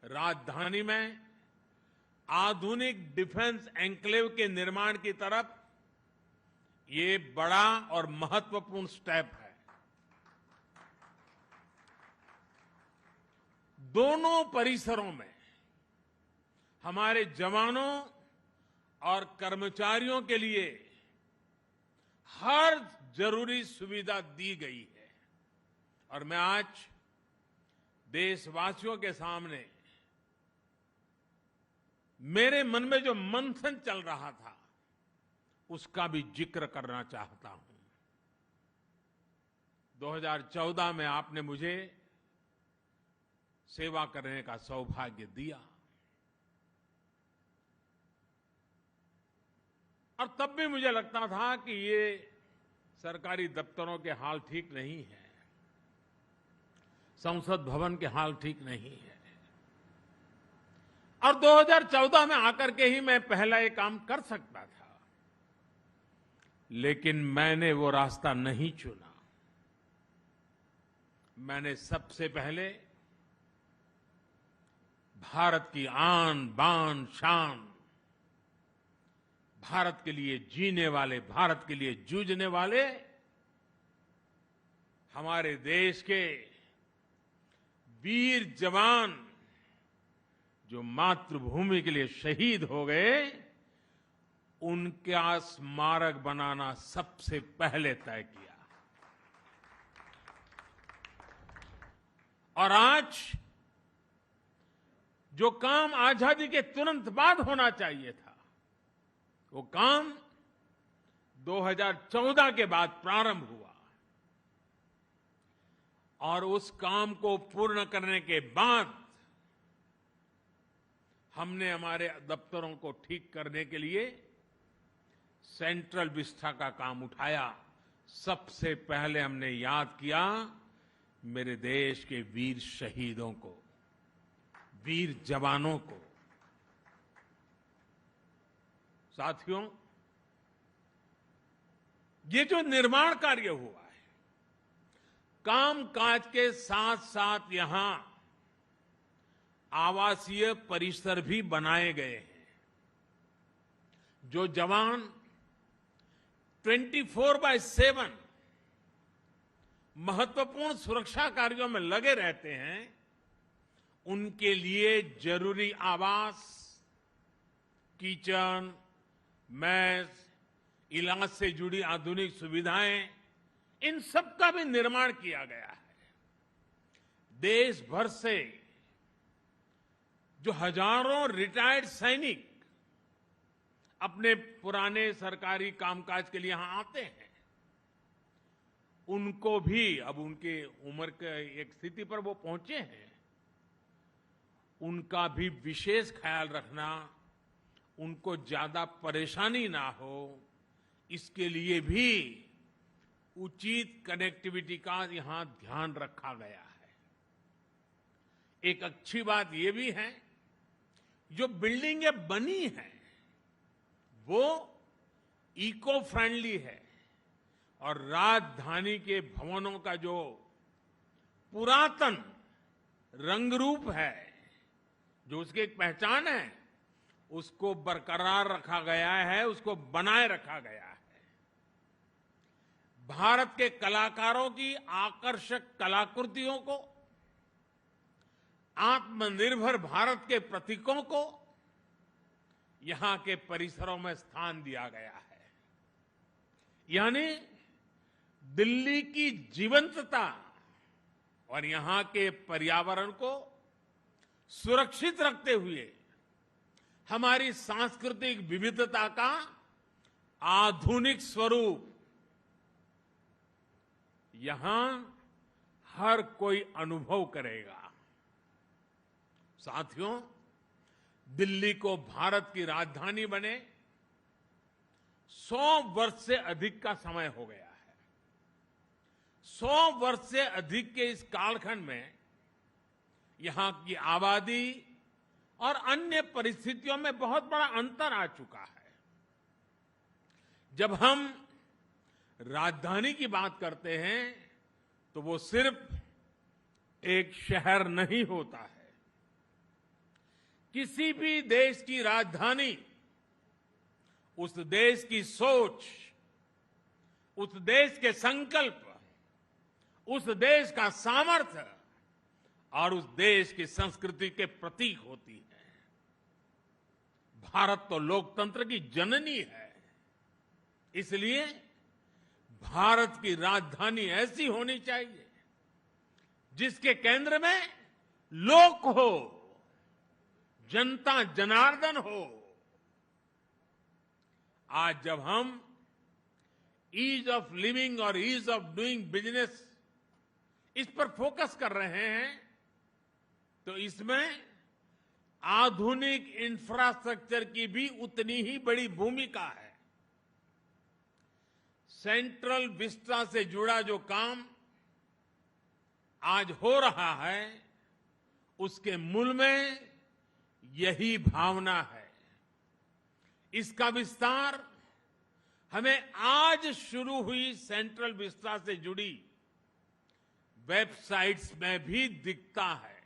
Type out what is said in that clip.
राजधानी में आधुनिक डिफेंस एन्क्लेव के निर्माण की तरफ ये बड़ा और महत्वपूर्ण स्टेप है। दोनों परिसरों में हमारे जवानों और कर्मचारियों के लिए हर जरूरी सुविधा दी गई है और मैं आज देशवासियों के सामने मेरे मन में जो मंथन चल रहा था उसका भी जिक्र करना चाहता हूं। 2014 में आपने मुझे सेवा करने का सौभाग्य दिया और तब भी मुझे लगता था कि ये सरकारी दफ्तरों के हाल ठीक नहीं है, संसद भवन के हाल ठीक नहीं है और 2014 में आकर के ही मैं पहला ये काम कर सकता था, लेकिन मैंने वो रास्ता नहीं चुना। मैंने सबसे पहले भारत की आन बान शान, भारत के लिए जीने वाले, भारत के लिए जूझने वाले हमारे देश के वीर जवान जो मातृभूमि के लिए शहीद हो गए, उनका स्मारक बनाना सबसे पहले तय किया। और आज जो काम आजादी के तुरंत बाद होना चाहिए था, वो काम 2014 के बाद प्रारंभ हुआ और उस काम को पूर्ण करने के बाद हमने हमारे दफ्तरों को ठीक करने के लिए सेंट्रल विस्टा का काम उठाया। सबसे पहले हमने याद किया मेरे देश के वीर शहीदों को, वीर जवानों को। साथियों, ये जो निर्माण कार्य हुआ है, कामकाज के साथ साथ यहां आवासीय परिसर भी बनाए गए हैं। जो जवान 24/7 महत्वपूर्ण सुरक्षा कार्यों में लगे रहते हैं, उनके लिए जरूरी आवास, किचन, मेस, इलाज से जुड़ी आधुनिक सुविधाएं, इन सब का भी निर्माण किया गया है। देश भर से जो हजारों रिटायर्ड सैनिक अपने पुराने सरकारी कामकाज के लिए यहां आते हैं, उनको भी अब उनके उम्र के एक स्थिति पर वो पहुंचे हैं, उनका भी विशेष ख्याल रखना, उनको ज्यादा परेशानी ना हो, इसके लिए भी उचित कनेक्टिविटी का यहां ध्यान रखा गया है। एक अच्छी बात यह भी है, जो बिल्डिंगें बनी हैं वो इको फ्रेंडली है और राजधानी के भवनों का जो पुरातन रंग रूप है, जो उसकी एक पहचान है, उसको बरकरार रखा गया है, उसको बनाए रखा गया है। भारत के कलाकारों की आकर्षक कलाकृतियों को, आत्मनिर्भर भारत के प्रतीकों को यहां के परिसरों में स्थान दिया गया है। यानी दिल्ली की जीवंतता और यहां के पर्यावरण को सुरक्षित रखते हुए हमारी सांस्कृतिक विविधता का आधुनिक स्वरूप यहां हर कोई अनुभव करेगा। साथियों, दिल्ली को भारत की राजधानी बने 100 वर्ष से अधिक का समय हो गया है। 100 वर्ष से अधिक के इस कालखंड में यहां की आबादी और अन्य परिस्थितियों में बहुत बड़ा अंतर आ चुका है। जब हम राजधानी की बात करते हैं तो वो सिर्फ एक शहर नहीं होता है, किसी भी देश की राजधानी उस देश की सोच, उस देश के संकल्प, उस देश का सामर्थ्य और उस देश की संस्कृति के प्रतीक होती है। भारत तो लोकतंत्र की जननी है, इसलिए भारत की राजधानी ऐसी होनी चाहिए जिसके केंद्र में लोक हो, जनता जनार्दन हो। आज जब हम ईज ऑफ लिविंग और ईज ऑफ डूइंग बिजनेस इस पर फोकस कर रहे हैं, तो इसमें आधुनिक इंफ्रास्ट्रक्चर की भी उतनी ही बड़ी भूमिका है। सेंट्रल विस्टा से जुड़ा जो काम आज हो रहा है, उसके मूल में यही भावना है। इसका विस्तार हमें आज शुरू हुई सेंट्रल विस्टा से जुड़ी वेबसाइट्स में भी दिखता है।